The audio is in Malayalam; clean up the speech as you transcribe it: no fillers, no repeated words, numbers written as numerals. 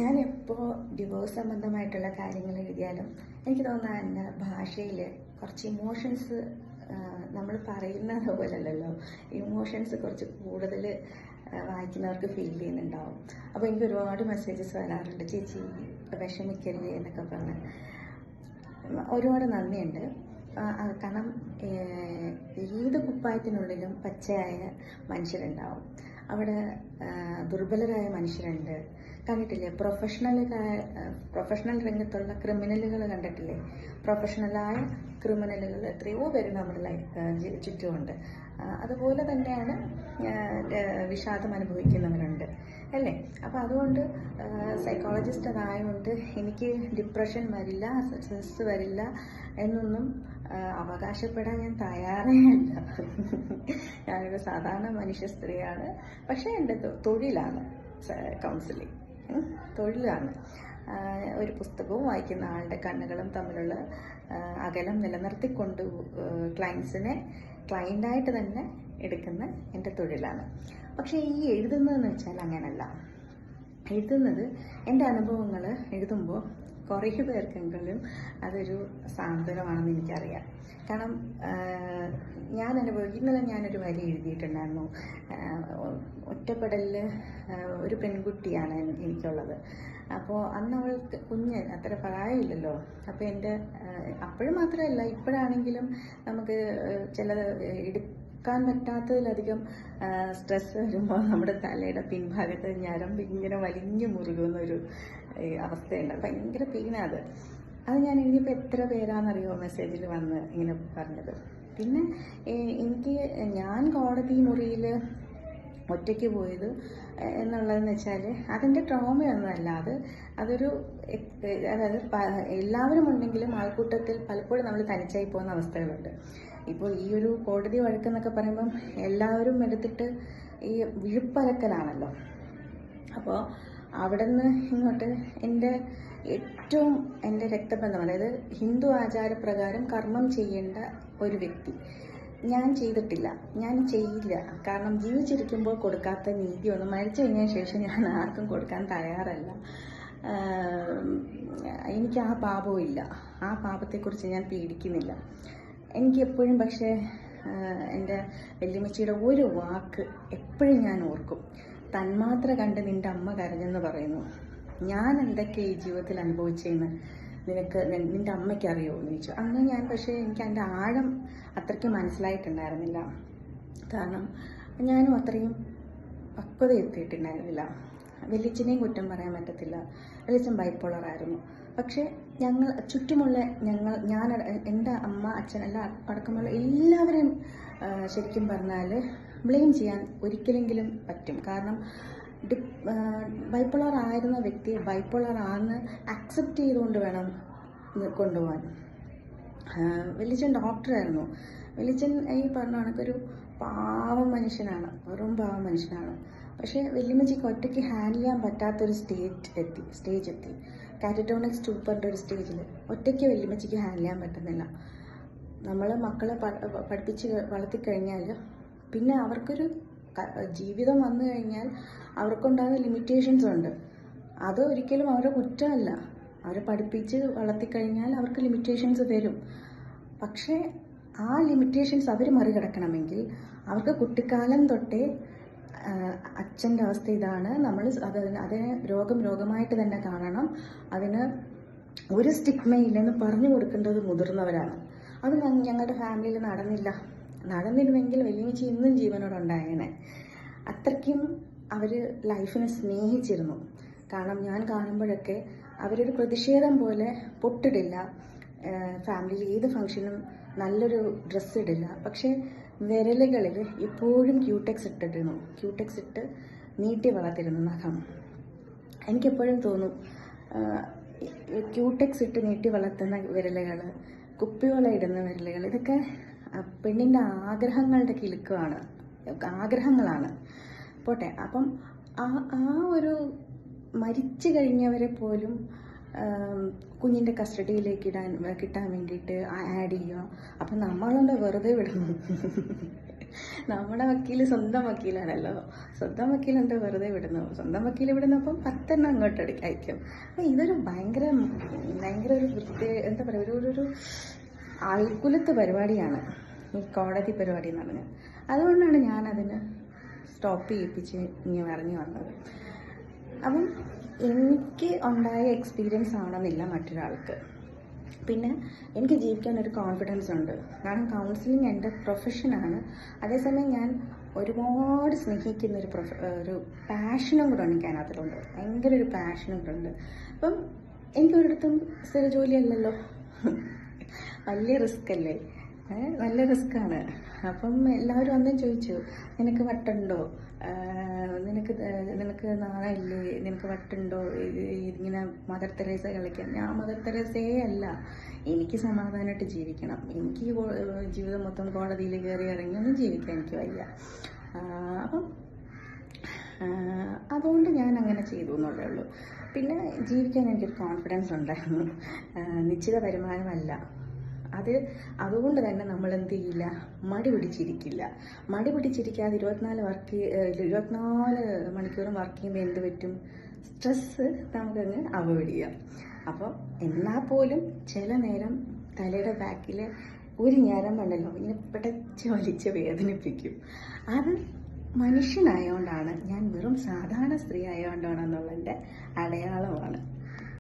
ഞാനെപ്പോൾ ഡിവോഴ്സ് സംബന്ധമായിട്ടുള്ള കാര്യങ്ങൾ എഴുതിയാലും എനിക്ക് തോന്നുന്നത് എൻ്റെ ഭാഷയിൽ കുറച്ച് ഇമോഷൻസ് നമ്മൾ പറയുന്നത് പോലല്ലല്ലോ. ഇമോഷൻസ് കുറച്ച് കൂടുതൽ വായിക്കുന്നവർക്ക് ഫീൽ ചെയ്യുന്നുണ്ടാവും. അപ്പോൾ എനിക്ക് ഒരുപാട് മെസ്സേജസ് വരാറുണ്ട്, ചേച്ചി വിഷമിക്കരുത് എന്നൊക്കെ പറഞ്ഞ്. ഒരുപാട് നന്ദിയുണ്ട്. കാരണം ഏത് കുപ്പായത്തിനുള്ളിലും പച്ചയായ മനുഷ്യരുണ്ടാവും. അവിടെ ദുർബലരായ മനുഷ്യരുണ്ട്. കണ്ടിട്ടില്ലേ? പ്രൊഫഷണൽ രംഗത്തുള്ള ക്രിമിനലുകൾ കണ്ടിട്ടില്ലേ? പ്രൊഫഷണലായ ക്രിമിനലുകൾ എത്രയോ പേര് നമ്മുടെ ചുറ്റുമുണ്ട്. അതുപോലെ തന്നെയാണ് വിഷാദം അനുഭവിക്കുന്നവരുണ്ട്, അല്ലേ? അപ്പോൾ അതുകൊണ്ട് സൈക്കോളജിസ്റ്റ് അതായതുകൊണ്ട് എനിക്ക് ഡിപ്രഷൻ വരില്ല, സ്ട്രെസ് വരില്ല എന്നൊന്നും അവകാശപ്പെടാൻ ഞാൻ തയ്യാറേ അല്ല. ഞാനൊരു സാധാരണ മനുഷ്യ സ്ത്രീയാണ്. പക്ഷേ എൻ്റെ തൊഴിലാണ് കൗൺസിലിംഗ്, തൊഴിലാണ്. ഒരു പുസ്തകവും വായിക്കുന്ന ആളുടെ കണ്ണുകളും തമ്മിലുള്ള അകലം നിലനിർത്തിക്കൊണ്ട് ക്ലയൻസിനെ ക്ലയൻ്റായിട്ട് തന്നെ എടുക്കുന്ന എൻ്റെ തൊഴിലാണ്. പക്ഷേ ഈ എഴുതുന്നതെന്ന് വെച്ചാൽ അങ്ങനല്ല. എഴുതുന്നത് എൻ്റെ അനുഭവങ്ങൾ എഴുതുമ്പോൾ കുറേ പേർക്കെങ്കിലും അതൊരു സാന്ത്വനമാണെന്ന് എനിക്കറിയാം. കാരണം ഇന്നലെ ഞാനൊരു വരി എഴുതിയിട്ടുണ്ടായിരുന്നു. ഒറ്റപ്പെടലിൽ ഒരു പെൺകുട്ടിയാണ് എനിക്കുള്ളത്. അപ്പോൾ അന്ന് അവൾക്ക് അത്ര പ്രായമില്ലല്ലോ. അപ്പോൾ എൻ്റെ അപ്പോഴും മാത്രമല്ല, ഇപ്പോഴാണെങ്കിലും നമുക്ക് ചില എടുക്കാൻ പറ്റാത്തതിലധികം സ്ട്രെസ് വരുമ്പോൾ നമ്മുടെ തലയുടെ പിൻഭാഗത്ത് ഞരമ്പ് ഇങ്ങനെ വലിഞ്ഞു മുറുകുന്നൊരു അവസ്ഥയുണ്ട്. ഭയങ്കര പെയിനാണ് അത് ഞാൻ എഴുതിയപ്പോൾ എത്ര പേരാണെന്നറിയോ മെസ്സേജിൽ വന്ന് ഇങ്ങനെ പറഞ്ഞത്. പിന്നെ ഞാൻ കോടതി മുറിയിൽ ഒറ്റയ്ക്ക് പോയത് എന്നുള്ളതെന്ന് വെച്ചാൽ അതിൻ്റെ ട്രോമയൊന്നുമല്ല. അതൊരു അതായത് എല്ലാവരും ഉണ്ടെങ്കിലും ആൾക്കൂട്ടത്തിൽ പലപ്പോഴും നമ്മൾ തനിച്ചായി പോകുന്ന അവസ്ഥകളുണ്ട്. ഇപ്പോൾ ഈ ഒരു കോടതി വഴക്കെന്നൊക്കെ പറയുമ്പം എല്ലാവരും എടുത്തിട്ട് ഈ വിഴുപ്പലക്കലാണല്ലോ. അപ്പോൾ അവിടെ നിന്ന് ഇങ്ങോട്ട് എൻ്റെ രക്തബന്ധം, അതായത് ഹിന്ദു ആചാരപ്രകാരം കർമ്മം ചെയ്യേണ്ട ഒരു വ്യക്തി ഞാൻ ചെയ്തിട്ടില്ല, ഞാൻ ചെയ്യില്ല. കാരണം ജീവിച്ചിരിക്കുമ്പോൾ കൊടുക്കാത്ത നീതിയൊന്നും മരിച്ചു കഴിഞ്ഞതിന് ശേഷം ഞാൻ ആർക്കും കൊടുക്കാൻ തയ്യാറല്ല. എനിക്ക് ആ പാപവും ഇല്ല, ആ പാപത്തെക്കുറിച്ച് ഞാൻ പേടിക്കുന്നില്ല. എനിക്ക് എപ്പോഴും പക്ഷേ എൻ്റെ വല്യമ്മച്ചിയുടെ ഒരു വാക്ക് എപ്പോഴും ഞാൻ ഓർക്കും. തന്മാത്ര കണ്ട് നിൻ്റെ അമ്മ കരഞ്ഞെന്ന് പറയുന്നു. ഞാൻ എന്തൊക്കെ ഈ ജീവിതത്തിൽ അനുഭവിച്ചതെന്ന് നിൻ്റെ അമ്മയ്ക്ക് അറിയുമോ എന്ന് ചോദിച്ചു. അന്ന് ഞാൻ പക്ഷേ എനിക്ക് അതിൻ്റെ ആഴം അത്രയ്ക്ക് മനസ്സിലായിട്ടുണ്ടായിരുന്നില്ല. കാരണം ഞാനും അത്രയും പക്വത എത്തിയിട്ടുണ്ടായിരുന്നില്ല. വലിയച്ഛനെയും കുറ്റം പറയാൻ പറ്റത്തില്ല. വലിയച്ഛൻ ബൈപ്പോളറായിരുന്നു. പക്ഷേ ചുറ്റുമുള്ള ഞാൻ എൻ്റെ അമ്മ, അച്ഛൻ എല്ലാം അടക്കമുള്ള എല്ലാവരെയും ശരിക്കും പറഞ്ഞാൽ ബ്ലെയിം ചെയ്യാൻ ഒരിക്കലെങ്കിലും പറ്റും. കാരണം ബൈപ്പോളർ ആയിരുന്ന വ്യക്തിയെ ബൈപ്പോളർ ആണെന്ന് അക്സെപ്റ്റ് ചെയ്തുകൊണ്ട് വേണം കൊണ്ടുപോകാൻ. വലിയച്ഛൻ ഡോക്ടറായിരുന്നു. വലിയച്ഛൻ ഈ പറഞ്ഞ കണക്കൊരു പാവം മനുഷ്യനാണ്, വെറും പാവം മനുഷ്യനാണ്. പക്ഷേ വല്യമ്മച്ചിക്ക് ഒറ്റയ്ക്ക് ഹാൻഡിൽ ചെയ്യാൻ പറ്റാത്തൊരു സ്റ്റേജ് എത്തി. കാറ്ററ്റോണിക് സ്റ്റൂപ്പറിൻ്റെ ഒരു സ്റ്റേജിൽ ഒറ്റയ്ക്ക് വല്യമ്മച്ചിക്ക് ഹാൻഡിൽ ചെയ്യാൻ പറ്റുന്നില്ല. നമ്മൾ മക്കളെ പഠിപ്പിച്ച് വളർത്തിക്കഴിഞ്ഞാൽ പിന്നെ അവർക്കൊരു ജീവിതം വന്നു കഴിഞ്ഞാൽ അവർക്കുണ്ടാകുന്ന ലിമിറ്റേഷൻസ് ഉണ്ട്. അത് ഒരിക്കലും അവരുടെ കുറ്റമല്ല. അവരെ പഠിപ്പിച്ച് വളർത്തിക്കഴിഞ്ഞാൽ അവർക്ക് ലിമിറ്റേഷൻസ് വരും. പക്ഷേ ആ ലിമിറ്റേഷൻസ് അവർ മറികടക്കണമെങ്കിൽ അവർക്ക് കുട്ടിക്കാലം തൊട്ടേ അച്ഛൻ്റെ അവസ്ഥ ഇതാണ്, നമ്മൾ അതിനെ രോഗമായിട്ട് തന്നെ കാണണം, അതിന് ഒരു സ്റ്റിഗ്മയില്ലെന്ന് പറഞ്ഞു കൊടുക്കേണ്ടത് മുതിർന്നവരാണ്. അത് ഞങ്ങളുടെ ഫാമിലിയിൽ നടന്നിരുന്നെങ്കിൽ വലിയമ്മച്ചി ഇന്നും ജീവനോടുണ്ടായേനെ. അത്രയ്ക്കും അവർ ലൈഫിനെ സ്നേഹിച്ചിരുന്നു. കാരണം ഞാൻ കാണുമ്പോഴൊക്കെ അവരൊരു പ്രതിഷേധം പോലെ പൊട്ടിടില്ല, ഫാമിലിയിൽ ഏത് ഫംഗ്ഷനും നല്ലൊരു ഡ്രസ്സ് ഇടില്ല. പക്ഷേ വിരലുകളിൽ എപ്പോഴും ക്യൂടെക്സ് ഇട്ട് നീട്ടി വളർത്തിരുന്നു നഖം. എനിക്കെപ്പോഴും തോന്നും, ക്യൂടെക്സ് ഇട്ട് നീട്ടി വളർത്തുന്ന വിരലുകൾ, കുപ്പിവള ഇടുന്ന വിരലുകൾ, ഇതൊക്കെ പെണ്ണിൻ്റെ ആഗ്രഹങ്ങളാണ്. പോട്ടെ. അപ്പം ആ ഒരു മരിച്ചു കഴിഞ്ഞവരെ പോലും കുഞ്ഞിൻ്റെ കസ്റ്റഡിയിലേക്ക് കിട്ടാൻ വേണ്ടിയിട്ട് ആഡ് ചെയ്യുക. അപ്പം നമ്മളുടെ വെറുതെ വിടുന്നു. നമ്മുടെ വക്കീൽ സ്വന്തം വക്കീലാണല്ലോ. സ്വന്തം വക്കീൽ എന്താ വെറുതെ വിടുന്നു? സ്വന്തം വക്കീൽ വിടുന്നപ്പം 10 അങ്ങോട്ട് അയക്കും. അപ്പം ഇതൊരു ഭയങ്കര ഭയങ്കര ഒരു എന്താ പറയുക, ഒരു ആൾക്കുലത്ത് പരിപാടിയാണ് ഈ കോടതി പരിപാടി എന്ന് പറഞ്ഞാൽ. അതുകൊണ്ടാണ് ഞാനതിന് സ്റ്റോപ്പ് ചെയ്യിപ്പിച്ച് ഇങ്ങനെ ഇറങ്ങി വന്നത്. അപ്പം എനിക്ക് ഉണ്ടായ എക്സ്പീരിയൻസ് ആണെന്നില്ല മറ്റൊരാൾക്ക്. പിന്നെ എനിക്ക് ജീവിക്കാൻ ഒരു കോൺഫിഡൻസ് ഉണ്ട്. കാരണം കൗൺസിലിംഗ് എൻ്റെ പ്രൊഫഷനാണ്. അതേസമയം ഞാൻ ഒരുപാട് സ്നേഹിക്കുന്ന ഒരു പാഷനും കൂടെ എനിക്ക് അതിനകത്തിലുണ്ട്. ഭയങ്കര ഒരു പാഷനും കൂടെ ഉണ്ട്. അപ്പം എനിക്ക് ഒരിടത്തും സ്ഥിര ജോലിയല്ലല്ലോ, വലിയ റിസ്ക് അല്ലേ, നല്ല റിസ്ക്കാണ്. അപ്പം എല്ലാവരും അന്നും ചോദിച്ചു, നിനക്ക് വട്ടുണ്ടോ, നിനക്ക് നാണമില്ലേ, നിനക്ക് വട്ടുണ്ടോ ഇങ്ങനെ മദർ തെരേസ കളിക്കാൻ? ഞാൻ മദർ തെരേസയേ അല്ല. എനിക്ക് സമാധാനമായിട്ട് ജീവിക്കണം. എനിക്ക് ജീവിതം മൊത്തം കോടതിയിൽ കയറി ഇറങ്ങിയൊന്നും ജീവിക്കാൻ എനിക്ക് വയ്യ. അപ്പം അതുകൊണ്ട് ഞാൻ അങ്ങനെ ചെയ്തു എന്നുള്ളേ ഉള്ളൂ. പിന്നെ ജീവിക്കാൻ എനിക്കൊരു കോൺഫിഡൻസ് ഉണ്ടായിരുന്നു. നിശ്ചിത വരുമാനമല്ല അതുകൊണ്ട് തന്നെ നമ്മൾ എന്ത് ചെയ്യില്ല, മടി പിടിച്ചിരിക്കില്ല. മടി പിടിച്ചിരിക്കാതെ 24 മണിക്കൂറും വർക്ക് ചെയ്യുമ്പോൾ എന്ത് പറ്റും? സ്ട്രെസ്സ് നമുക്കങ്ങ് അവോയ്ഡ് ചെയ്യാം. അപ്പോൾ എന്നാൽ പോലും ചില നേരം തലയുടെ ബാക്കിൽ ഒരു ഞരമ്പുണ്ടല്ലോ ഇങ്ങനെ പിടച്ച് വലിച്ച് വേദനിപ്പിക്കും. അത് മനുഷ്യനായതുകൊണ്ടാണ്, ഞാൻ വെറും സാധാരണ സ്ത്രീ ആയതുകൊണ്ടാണെന്നുള്ളതിൻ്റെ അടയാളമാണ്.